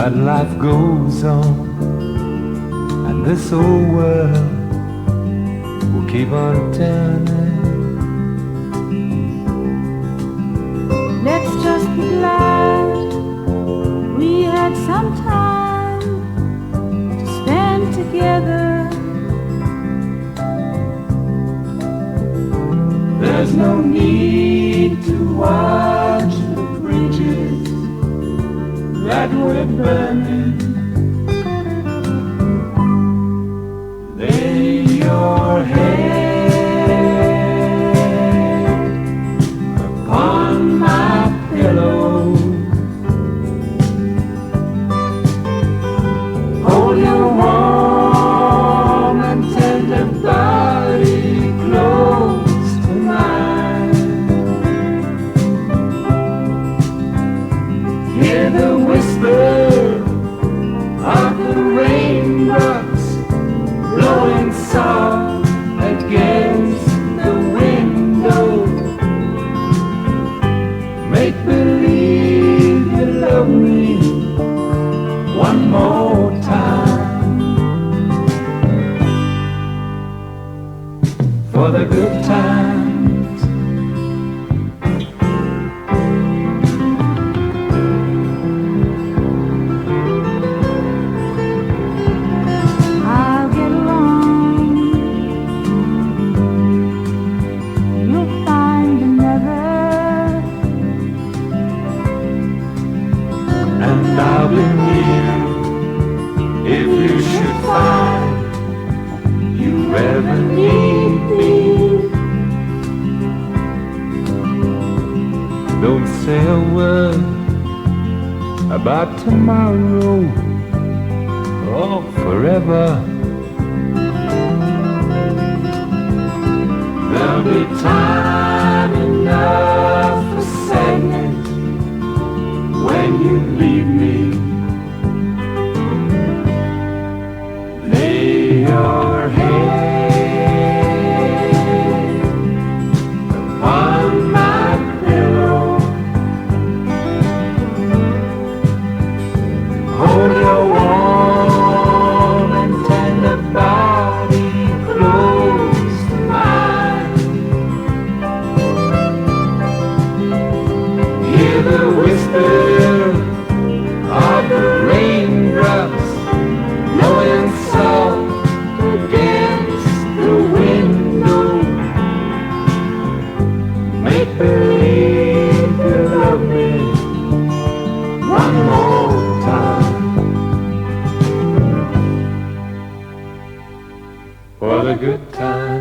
that life goes on, and this old world will keep on turning. Let's just be glad we had some time to spend together. There's no need to watch the bridges that we're burning. Lay your head upon my pillow. Hold your warm and tender body close to mine. Hear the whisper of the raindrops blowing soft against the window. Make believe you love me one more time, for the good times. I'll get along. You'll find another, And I'll be near if you should find you ever need me. Don't say a word about tomorrow or forever. There'll be time enough for sadness when you leave me. Lay your head upon my pillow. Hold your warm and tender body close to mine. Hear the whisper of the raindrops blowing soft against the window. Make believe you love me one more time, for the good time.